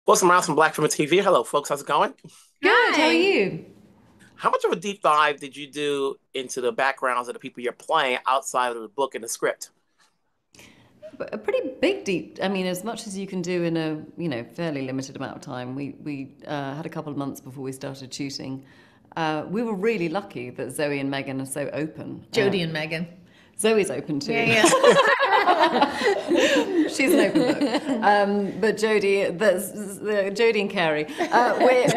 Wilson Miles from Black Film TV. Hello, folks. How's it going? Good. How are Hi. you? How much of a deep dive did you do into the backgrounds of the people you're playing outside of the book and the script? A pretty big deep. I mean, as much as you can do in a fairly limited amount of time. We had a couple of months before we started shooting. We were really lucky that Zoe and Megan are so open. Jodi and Megan. Zoe's open too. Yeah, She's an open book. But Jodi and Carey,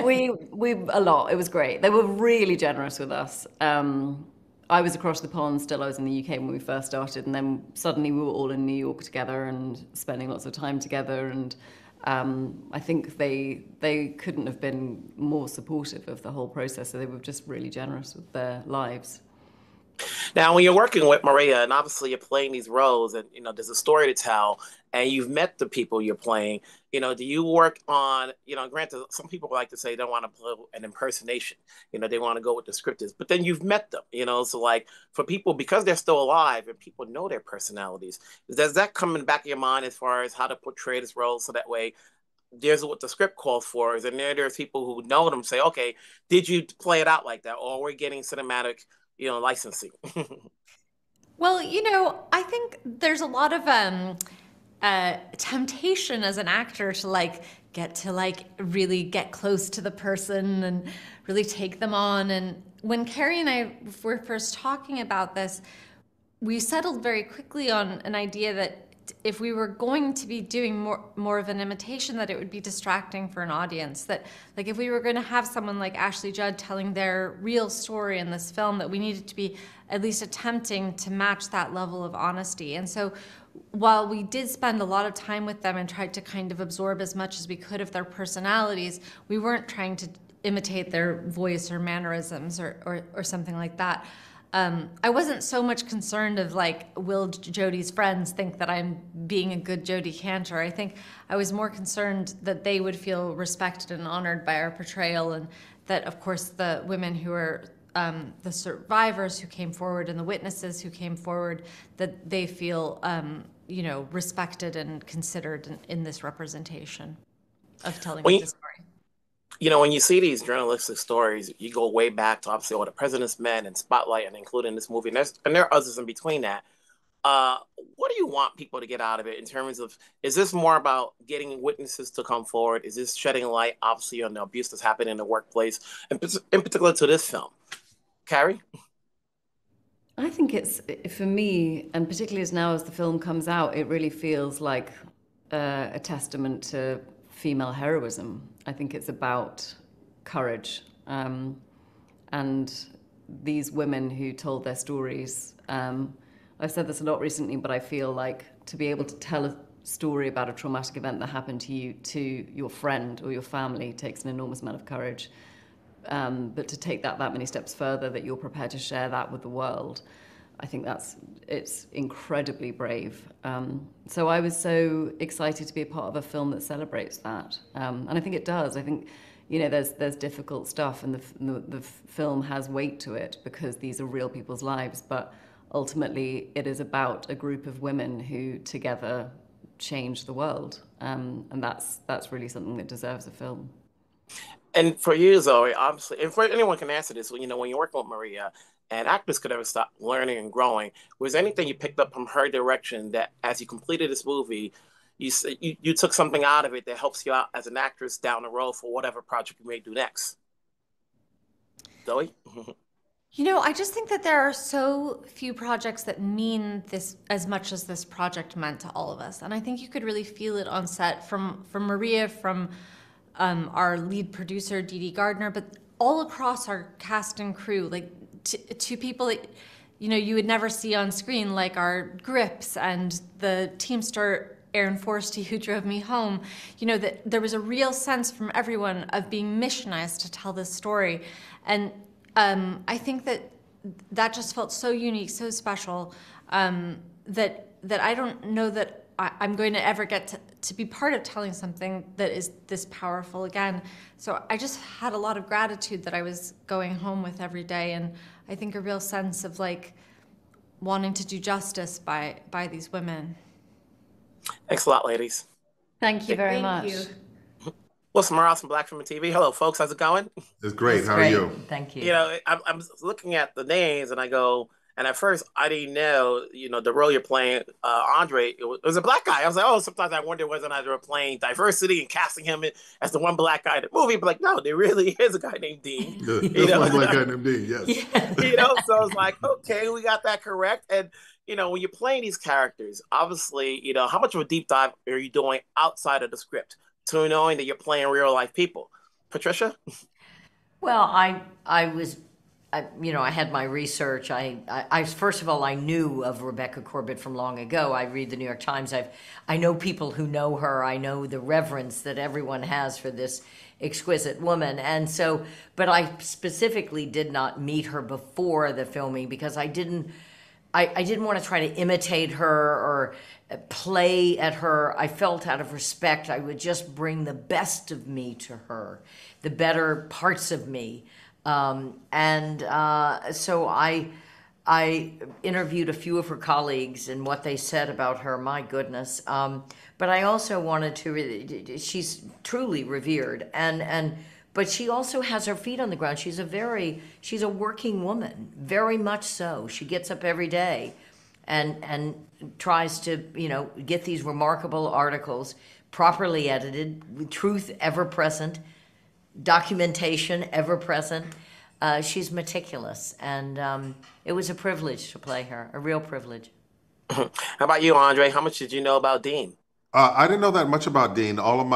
we a lot. It was great. They were really generous with us. I was across the pond still. I was in the UK when we first started, and then suddenly we were all in New York together and spending lots of time together. And I think they couldn't have been more supportive of the whole process. So they were just really generous with their lives. Now, when you're working with Maria, and obviously you're playing these roles, and there's a story to tell, and you've met the people you're playing. Do you work on? Granted, some people like to say they don't want to play an impersonation. They want to go with the script is, but then you've met them. So like for people because they're still alive and people know their personalities, does that come in the back of your mind as far as how to portray this role so that way? There's what the script calls for, is and there's people who know them say, okay, did you play it out like that, or we're getting cinematic licensing. Well, I think there's a lot of temptation as an actor to really get close to the person and really take them on. And when Carey and I were first talking about this, we settled very quickly on an idea that if we were going to be doing more of an imitation, that it would be distracting for an audience. That like if we were going to have someone like Ashley Judd telling their real story in this film, that we needed to be at least attempting to match that level of honesty. And so while we did spend a lot of time with them and tried to kind of absorb as much as we could of their personalities, we weren't trying to imitate their voice or mannerisms or something like that. I wasn't so much concerned of like, will Jodi's friends think that I'm being a good Jodi Kantor? I think I was more concerned that they would feel respected and honored by our portrayal, and that, of course, the women who are the survivors who came forward and the witnesses who came forward, that they feel, respected and considered in this representation of telling the story. When you see these journalistic stories, you go way back to obviously all the President's Men and Spotlight, and including this movie, and there are others in between that. What do you want people to get out of it in terms of, is this more about getting witnesses to come forward? Is this shedding light, obviously, on the abuse that's happening in the workplace, and in particular to this film? Carey? I think it's, for me, and particularly as the film comes out, it really feels like a testament to female heroism. I think it's about courage. And these women who told their stories, I've said this a lot recently, but I feel like to be able to tell a story about a traumatic event that happened to you, to your friend or your family, takes an enormous amount of courage. But to take that many steps further, that you're prepared to share that with the world, I think it's incredibly brave. So I was so excited to be a part of a film that celebrates that. And I think it does. I think, there's difficult stuff, and the film has weight to it because these are real people's lives. But ultimately, it is about a group of women who together change the world. And that's really something that deserves a film. And for you, Zoe, obviously, and for anyone can answer this, when you're working with Maria, and actors could never stop learning and growing, was there anything you picked up from her direction that as you completed this movie, you took something out of it that helps you out as an actress down the road for whatever project you may do next? Zoe? I just think that there are so few projects that mean this as much as this project meant to all of us. And I think you could really feel it on set from Maria, from our lead producer, Dee Dee Gardner, but all across our cast and crew, like to people that, you would never see on screen, like our grips and the Teamster Aaron Forsty who drove me home, that there was a real sense from everyone of being missionized to tell this story. And I think that just felt so unique, so special, that I don't know that I'm going to ever get to be part of telling something that is this powerful again. So I just had a lot of gratitude that I was going home with every day, and I think a real sense of like wanting to do justice by these women. Thanks a lot, ladies. Thank you very Thank much. you. What's Morales from Black Film TV? Hello, folks. How's it going? It's great. It's How are great. you? Thank You you. know, I'm looking at the names and I go, and at first I didn't know, the role you're playing, Andre, it was a black guy. I was like, oh, sometimes I wonder whether or not they were playing diversity and casting him as the one black guy in the movie. But like, no, there really is a guy named Dean. You There's know, one black guy named Dean. Yes. Yeah. so I was like, okay, we got that correct. And when you're playing these characters, obviously, how much of a deep dive are you doing outside of the script to knowing that you're playing real life people? Patricia? Well, I was, I had my research. I first of all, I knew of Rebecca Corbett from long ago. I read the New York Times. I know people who know her. I know the reverence that everyone has for this exquisite woman. And so, but I specifically did not meet her before the filming because I didn't want to try to imitate her or play at her. I felt out of respect, I would just bring the best of me to her, the better parts of me. So I interviewed a few of her colleagues and what they said about her, my goodness. But I also wanted to, she's truly revered. But she also has her feet on the ground. She's a working woman, very much so. She gets up every day and tries to, get these remarkable articles properly edited, with truth ever present, documentation ever present. She's meticulous, and it was a privilege to play her, a real privilege. How about you, Andre? How much did you know about Dean? I didn't know that much about Dean. All of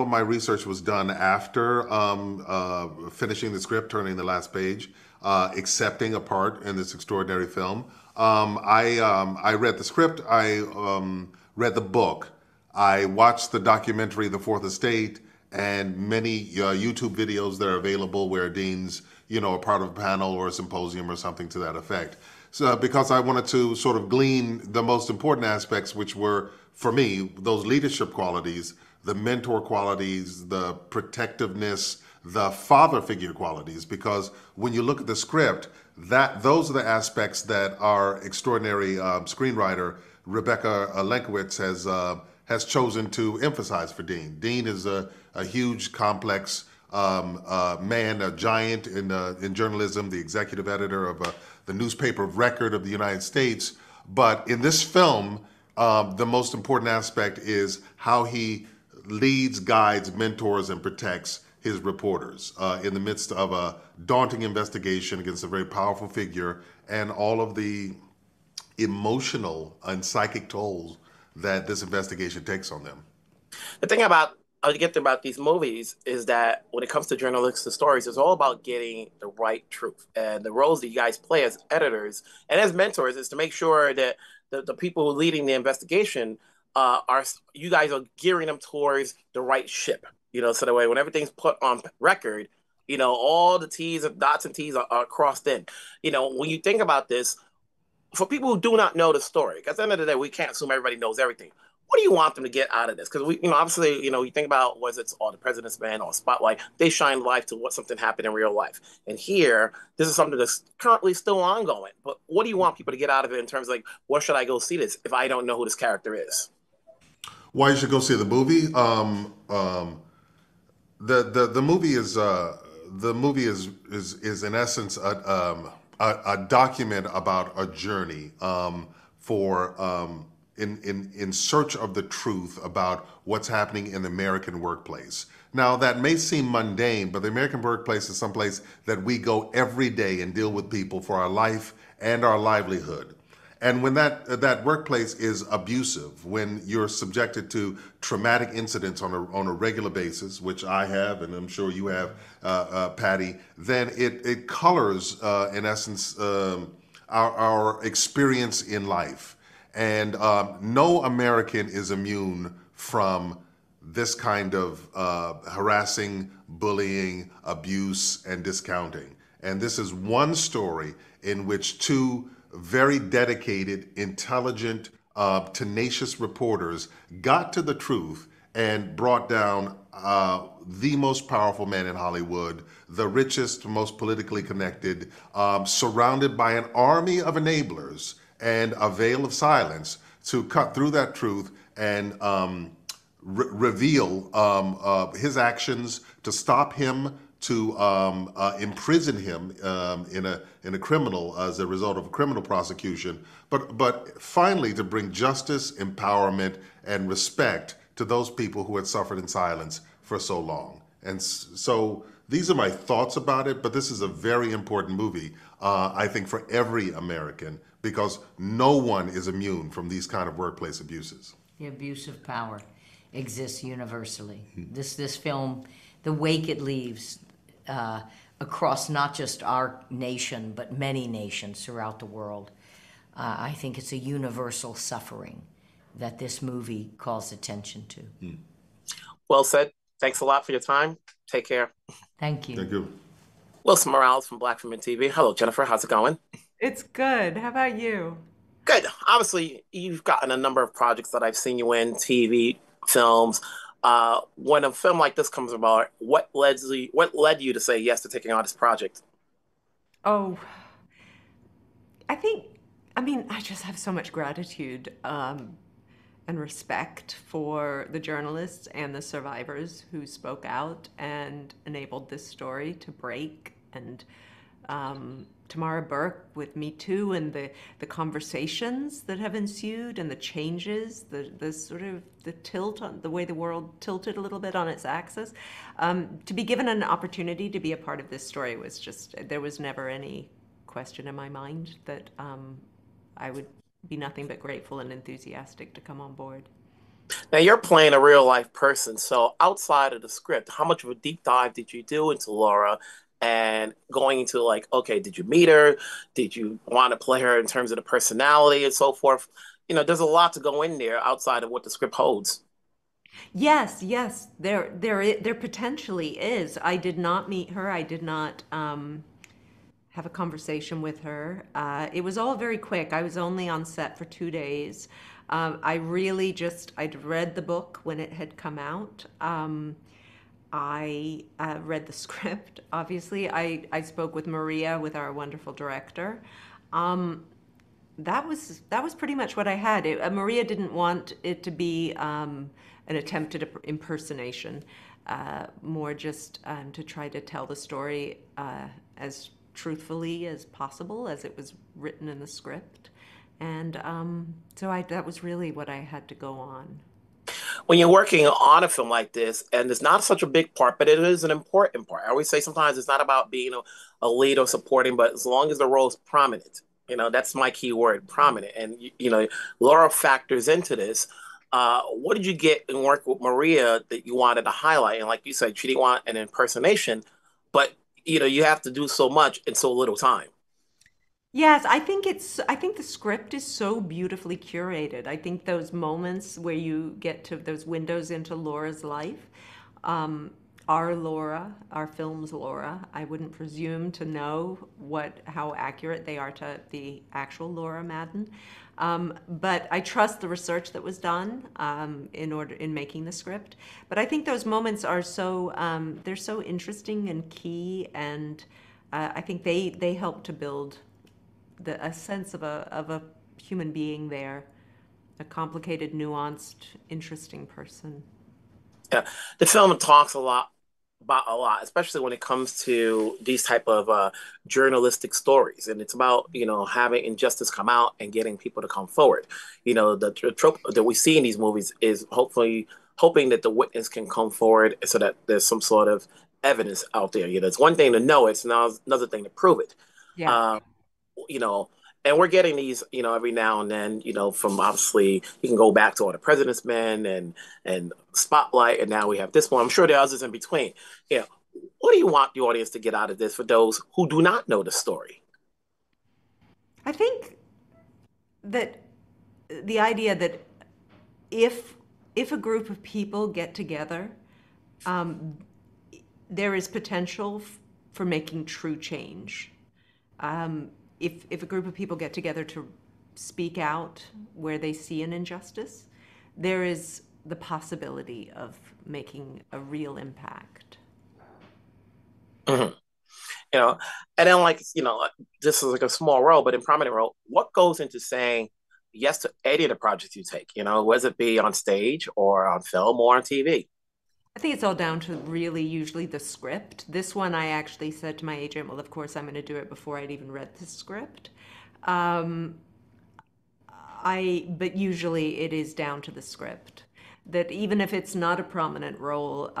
my research was done after finishing the script, turning the last page, accepting a part in this extraordinary film. I read the script. I read the book. I watched the documentary, The Fourth Estate, and many YouTube videos that are available where Dean's a part of a panel or a symposium or something to that effect. So because I wanted to sort of glean the most important aspects, which were, for me, those leadership qualities, the mentor qualities, the protectiveness, the father figure qualities, because when you look at the script, those are the aspects that our extraordinary screenwriter, Rebecca Lenkowitz, has chosen to emphasize for Dean. Dean is a huge, complex man, a giant in journalism, the executive editor of the newspaper of record of the United States. But in this film, the most important aspect is how he leads, guides, mentors, and protects his reporters in the midst of a daunting investigation against a very powerful figure and all of the emotional and psychic tolls that this investigation takes on them. The thing about I get about these movies is that when it comes to journalistic stories, it's all about getting the right truth. And the roles that you guys play as editors and as mentors is to make sure that the people who are leading the investigation are you guys are gearing them towards the right ship. So that way when everything's put on record, all the T's and dots and T's are crossed in. When you think about this, for people who do not know the story, because at the end of the day, we can't assume everybody knows everything. What do you want them to get out of this? Because obviously, you think about was it's all the President's Men or Spotlight, they shine light to what something happened in real life. And here, this is something that's currently still ongoing. But what do you want people to get out of it in terms of where should I go see this if I don't know who this character is? Why you should go see the movie? The movie is in essence a document about a journey in search of the truth about what's happening in the American workplace. Now, that may seem mundane, but the American workplace is someplace that we go every day and deal with people for our life and our livelihood. And when that workplace is abusive, when you're subjected to traumatic incidents on a regular basis, which I have, and I'm sure you have, Patty, then it colors, in essence, our experience in life. And no American is immune from this kind of harassing, bullying, abuse, and discounting. And this is one story in which two very dedicated, intelligent, tenacious reporters got to the truth and brought down the most powerful man in Hollywood, the richest, most politically connected, surrounded by an army of enablers and a veil of silence to cut through that truth and reveal his actions, to stop him, to imprison him in a criminal as a result of a criminal prosecution, but finally to bring justice, empowerment, and respect to those people who had suffered in silence for so long. And so these are my thoughts about it, but this is a very important movie, I think, for every American, because no one is immune from these kind of workplace abuses. The abuse of power exists universally. This film, the wake it leaves across not just our nation, but many nations throughout the world, I think it's a universal suffering that this movie calls attention to. Well said. Thanks a lot for your time. Take care. Thank you. Thank you. Wilson Morales from Black Women TV. Hello, Jennifer. How's it going? It's good. How about you? Good. Obviously, you've gotten a number of projects that I've seen you in, TV, films. When a film like this comes about, what led you to say yes to taking on this project? Oh, I just have so much gratitude and respect for the journalists and the survivors who spoke out and enabled this story to break. And Tamara Burke with Me Too, and the conversations that have ensued and the changes, the sort of the tilt on the way the world tilted a little bit on its axis. To be given an opportunity to be a part of this story was just, there was never any question in my mind that I would be nothing but grateful and enthusiastic to come on board. Now, you're playing a real life person. So outside of the script, how much of a deep dive did you do into Laura? And going into like, okay, did you meet her? Did you want to play her in terms of the personality and so forth? You know, there's a lot to go in there outside of what the script holds. Yes, there potentially is. I did not meet her. I did not have a conversation with her. It was all very quick. I was only on set for 2 days. I'd read the book when it had come out. I read the script, obviously. I spoke with Maria, with our wonderful director. That was pretty much what I had. Maria didn't want it to be an attempted impersonation, more just to try to tell the story as truthfully as possible as it was written in the script. And that was really what I had to go on. When you're working on a film like this, and it's not such a big part, but it is an important part. I always say sometimes it's not about being a lead or supporting, but as long as the role is prominent, that's my key word, prominent. And, Laura factors into this. What did you get in work with Maria that you wanted to highlight? And like you said, she didn't want an impersonation, but, you have to do so much in so little time. Yes, I think the script is so beautifully curated. I think those moments where you get to those windows into Laura's life, our Laura, our film's Laura, I wouldn't presume to know how accurate they are to the actual Laura Madden. But I trust the research that was done in making the script. But I think those moments are they're so interesting and key, and I think they help to build a sense of a human being there, a complicated, nuanced, interesting person. Yeah, the film talks about a lot, especially when it comes to these type of journalistic stories, and it's about having injustice come out and getting people to come forward. The trope that we see in these movies is hoping that the witness can come forward so that there's some sort of evidence out there. It's one thing to know it, it's another thing to prove it. Yeah. And we're getting these, every now and then, from obviously you can go back to all the President's Men and Spotlight, and now we have this one. I'm sure there are others in between. What do you want the audience to get out of this for those who do not know the story? I think that the idea that if a group of people get together, there is potential for making true change. If a group of people get together to speak out where they see an injustice, there is the possibility of making a real impact. Mm-hmm. And then this is like a small role, but in prominent role, what goes into saying, yes to any of the projects you take, whether it be on stage or on film or on TV? I think it's all down to really usually the script. This one, I actually said to my agent, well, of course, I'm going to do it before I'd even read the script. But usually it is down to the script. That even if it's not a prominent role,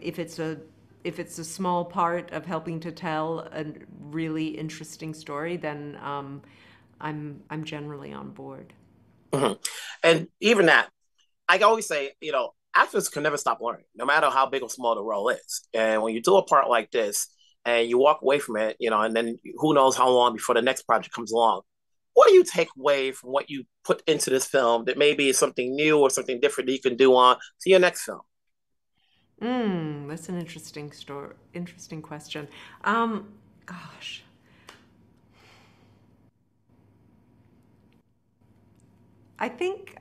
if it's a small part of helping to tell a really interesting story, then I'm generally on board. Mm-hmm. And even that, I always say, actors can never stop learning, no matter how big or small the role is. And when you do a part like this and you walk away from it, and then who knows how long before the next project comes along, what do you take away from what you put into this film that maybe is something new or something different that you can do on to your next film? That's an interesting question. Gosh. I think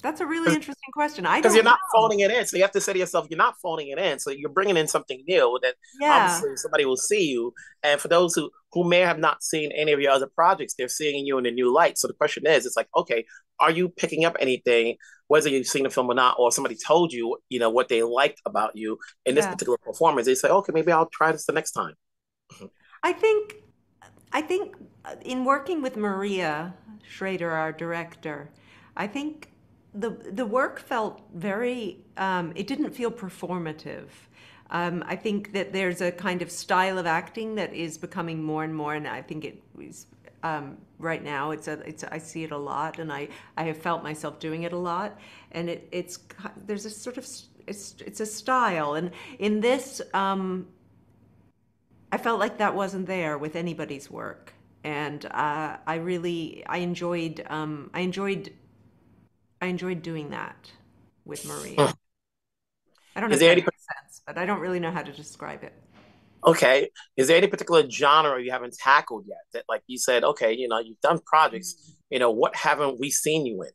that's a really interesting question. Because you're not phoning it in. So you have to say to yourself, you're not phoning it in. So you're bringing in something new that obviously somebody will see you. And for those who may have not seen any of your other projects, they're seeing you in a new light. So the question is, it's like, okay, are you picking up anything, whether you've seen the film or not, or somebody told you, what they liked about you in this particular performance? They say, okay, maybe I'll try this the next time. I think in working with Maria Schrader, our director, I think the work felt very, it didn't feel performative. I think that there's a kind of style of acting that is becoming more and more, and I think it is right now. I see it a lot, and I have felt myself doing it a lot. And there's a sort of it's a style, and in this, I felt like that wasn't there with anybody's work, and I enjoyed doing that with Maria. I don't know if that makes sense, but I don't really know how to describe it. Okay. Is there any particular genre you haven't tackled yet that, like you said, okay, you've done projects, what haven't we seen you in?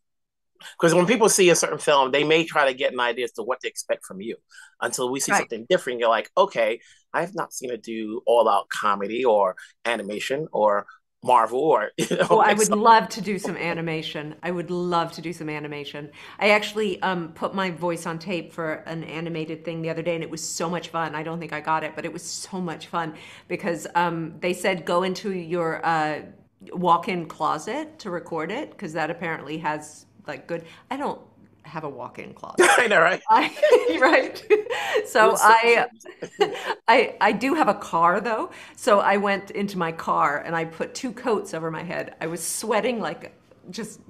Because when people see a certain film, they may try to get an idea as to what to expect from you until we see something different. You're like, okay, I have not seen it do all out comedy or animation or Marvel or I would love to do some animation. I would love to do some animation. I actually put my voice on tape for an animated thing the other day, and it was so much fun. I don't think I got it, but it was so much fun because they said go into your walk-in closet to record it, because that apparently has like good. I don't have a walk-in closet. I know, right? Right. So I do have a car though. So I went into my car and I put 2 coats over my head. I was sweating, like just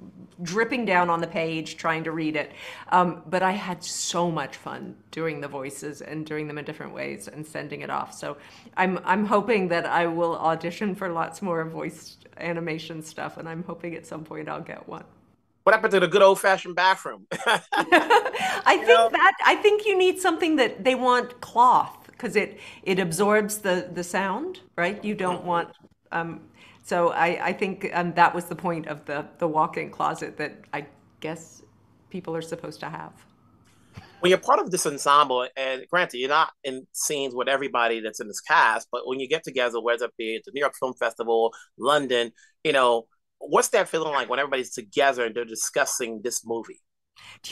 dripping down on the page trying to read it. But I had so much fun doing the voices and doing them in different ways and sending it off. So I'm hoping that I will audition for lots more voice animation stuff, and I'm hoping at some point I'll get one. What happened to the good old-fashioned bathroom? I think you need something that they want cloth, because it absorbs the sound, right? You don't want. So I think that was the point of the walk-in closet that I guess people are supposed to have. When you're part of this ensemble, and granted, you're not in scenes with everybody that's in this cast, but when you get together, whether it be at the New York Film Festival, London, what's that feeling like when everybody's together and they're discussing this movie?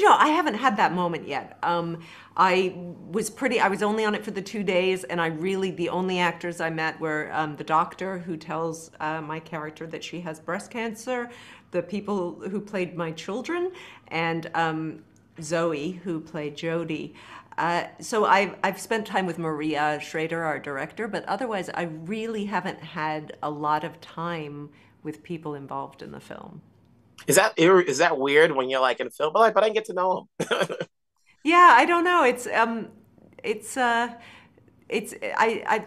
I haven't had that moment yet. I was only on it for the 2 days, and the only actors I met were the doctor who tells my character that she has breast cancer, the people who played my children, and Zoe, who played Jodi. So I've spent time with Maria Schrader, our director, but otherwise I really haven't had a lot of time with people involved in the film. Is that weird when you're like in a film, but I didn't get to know them? Yeah, I don't know.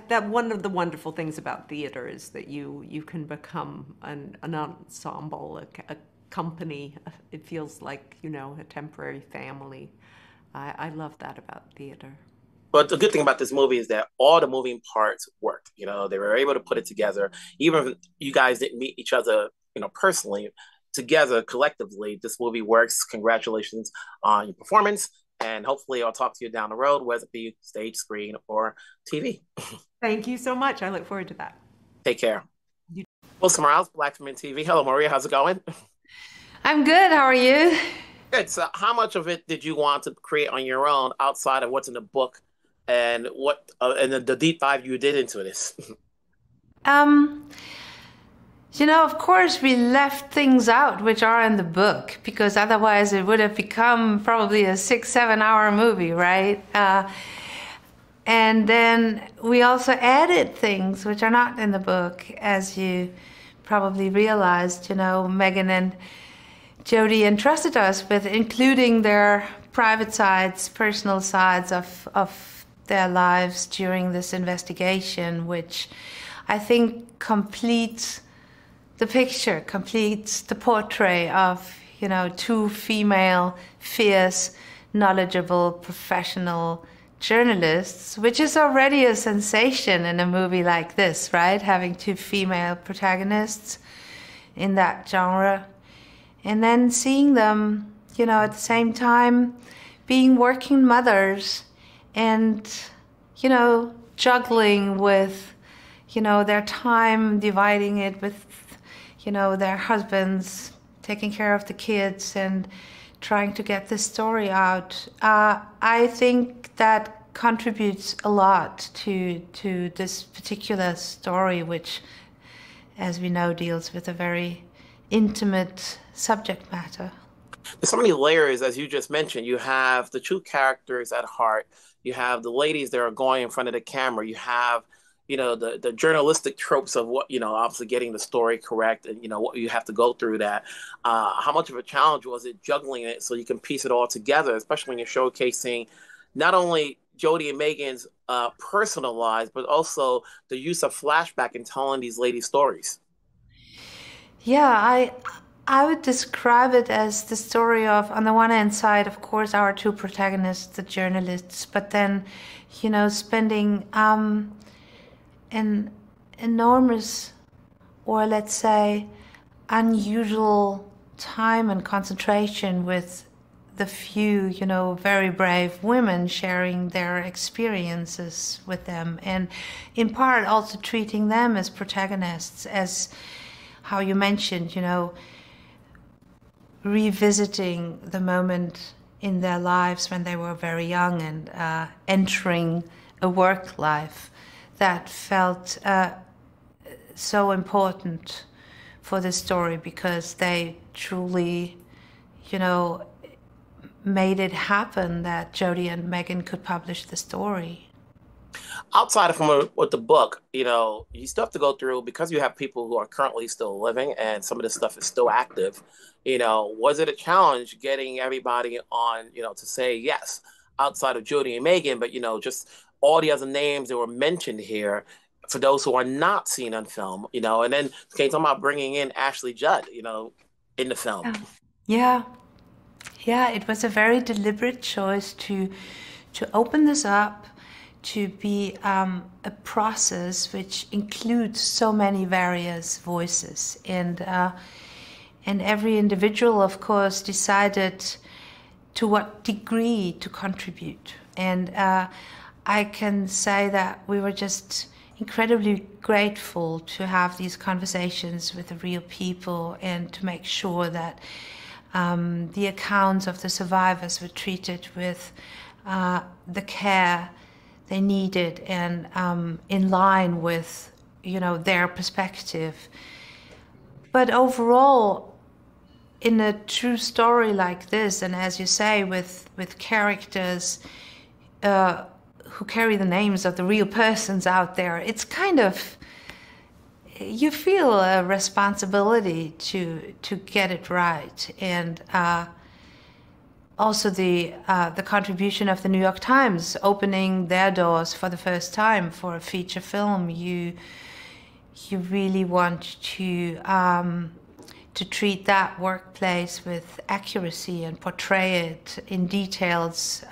That one of the wonderful things about theater is that you can become an ensemble, a company. It feels like, a temporary family. I love that about theater. But the good thing about this movie is that all the moving parts worked. They were able to put it together. Even if you guys didn't meet each other, personally, together, collectively, this movie works. Congratulations on your performance. And hopefully I'll talk to you down the road, whether it be stage, screen, or TV. Thank you so much. I look forward to that. Take care. Well, Smiles, Black Men TV. Hello, Maria. How's it going? I'm good. How are you? Good. So, how much of it did you want to create on your own outside of what's in the book, and what and the deep dive you did into this? Um, of course, we left things out which are in the book because otherwise it would have become probably a 6-7 hour movie, right? And then we also added things which are not in the book, as you probably realized. Megan and Jodi entrusted us with including their private sides, personal sides of their lives during this investigation, which I think completes the picture, completes the portrait of, two female, fierce, knowledgeable, professional journalists, which is already a sensation in a movie like this, right? Having two female protagonists in that genre. And then seeing them, at the same time being working mothers and, juggling with, their time, dividing it with, their husbands, taking care of the kids and trying to get this story out. I think that contributes a lot to this particular story, which, as we know, deals with a very intimate subject matter. There's so many layers, as you just mentioned. You have the two characters at heart. You have the ladies that are going in front of the camera. You have, the journalistic tropes of what, obviously getting the story correct and, what you have to go through that. How much of a challenge was it juggling it so you can piece it all together, especially when you're showcasing not only Jodi and Megan's personal lives, but also the use of flashback in telling these ladies' stories? Yeah, I would describe it as the story of, on the one hand side, of course, our two protagonists, the journalists, but then, spending an enormous, or let's say, unusual time and concentration with the few, very brave women sharing their experiences with them, and in part also treating them as protagonists, as how you mentioned, revisiting the moment in their lives when they were very young and entering a work life that felt so important for this story because they truly, made it happen that Jodi and Megan could publish the story. Outside of from with the book, you still have to go through because you have people who are currently still living and some of this stuff is still active. Was it a challenge getting everybody on, to say yes, outside of Jodi and Megan, but, just all the other names that were mentioned here for those who are not seen on film, and then can you talk about bringing in Ashley Judd, in the film? Yeah. Yeah, it was a very deliberate choice to open this up, to be a process which includes so many various voices. And every individual, of course, decided to what degree to contribute. And I can say that we were just incredibly grateful to have these conversations with the real people and to make sure that the accounts of the survivors were treated with the care they needed and in line with, their perspective. But overall, in a true story like this, and as you say, with characters who carry the names of the real persons out there, it's kind of, you feel a responsibility to get it right. And also the contribution of the New York Times opening their doors for the first time for a feature film. You really want to treat that workplace with accuracy and portray it in details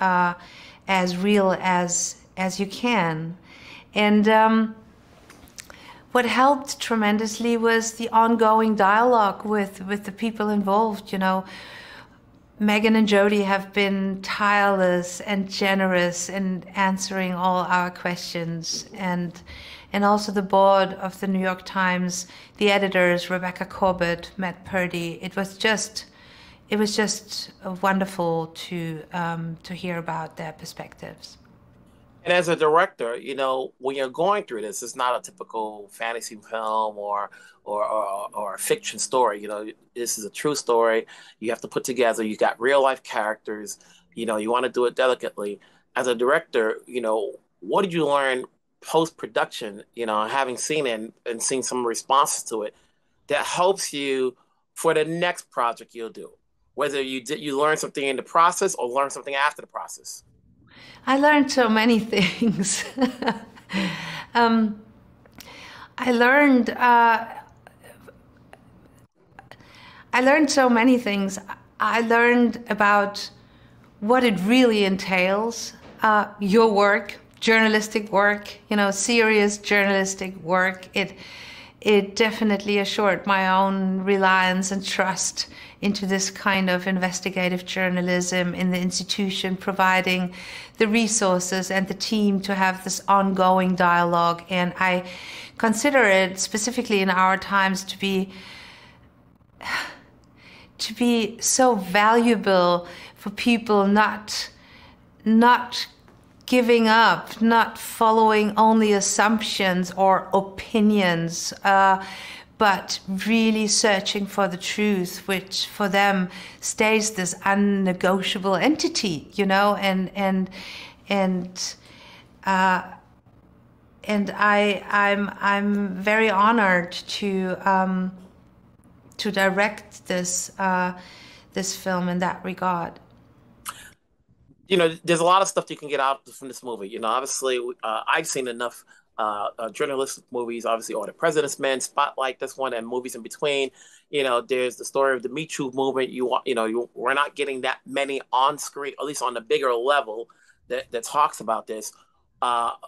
as real as you can. And what helped tremendously was the ongoing dialogue with the people involved. Megan and Jodi have been tireless and generous in answering all our questions, and and also the board of the New York Times, the editors, Rebecca Corbett, Matt Purdy. It was just wonderful to hear about their perspectives. And as a director, you know, when you're going through this, it's not a typical fantasy film or a fiction story. You know, this is a true story. You have to put together. You got real life characters. You know, you want to do it delicately. As a director, you know, what did you learn post production? You know, having seen it and seen some responses to it, that helps you for the next project you'll do. Whether you learn something in the process or learn something after the process. I learned so many things. I learned so many things. I learned about what it really entails, your work, journalistic work, you know, serious journalistic work. It definitely assured my own reliance and trust into this kind of investigative journalism in the institution, providing the resources and the team to have this ongoing dialogue. And I consider it, specifically in our times, to be so valuable for people not giving up, not following only assumptions or opinions, but really searching for the truth, which for them stays this unnegotiable entity, you know, and I'm very honored to direct this film in that regard. You know, there's a lot of stuff you can get out from this movie. You know, obviously, I've seen enough journalistic movies, obviously, All the President's Men, Spotlight, this one, and movies in between. You know, there's the story of the Me Too movement. We're not getting that many on screen, at least on the bigger level, that talks about this.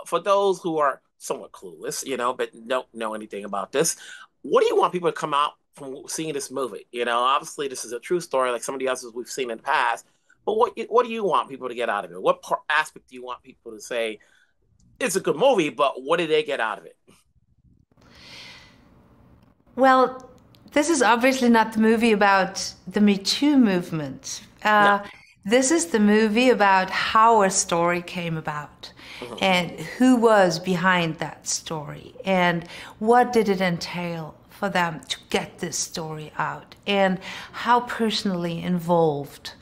For those who are somewhat clueless, you know, but don't know anything about this, what do you want people to come out from seeing this movie? You know, obviously, this is a true story, like some of the others we've seen in the past. But what do you want people to get out of it? What aspect do you want people to say, it's a good movie, but what did they get out of it? Well, this is obviously not the movie about the Me Too movement. No. This is the movie about how a story came about, and who was behind that story, and what did it entail for them to get this story out, and how personally involved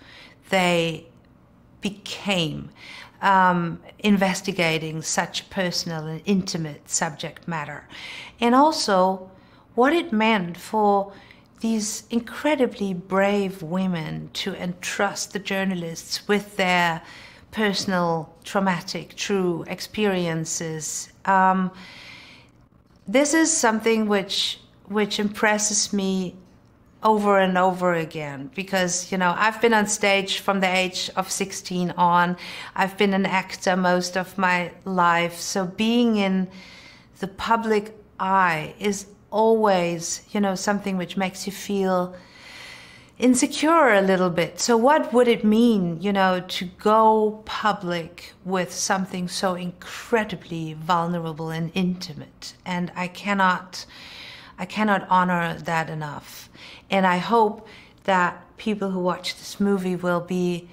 they became investigating such personal and intimate subject matter. And also what it meant for these incredibly brave women to entrust the journalists with their personal, traumatic, true experiences. This is something which impresses me over and over again, because, you know, I've been on stage from the age of 16 on. I've been an actor most of my life. So being in the public eye is always, you know, something which makes you feel insecure a little bit. So what would it mean, you know, to go public with something so incredibly vulnerable and intimate? And I cannot honor that enough. And I hope that people who watch this movie will be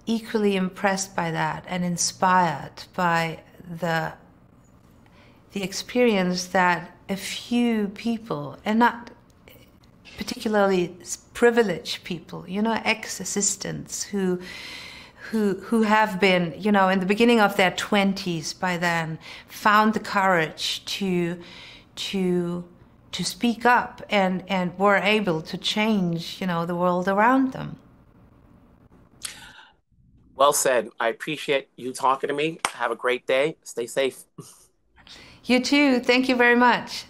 equally impressed by that and inspired by the experience that a few people, and not particularly privileged people, you know, ex-assistants who have been, you know, in the beginning of their 20s by then, found the courage to speak up and were able to change, you know, the world around them. Well said. I appreciate you talking to me. Have a great day. Stay safe. You too. Thank you very much.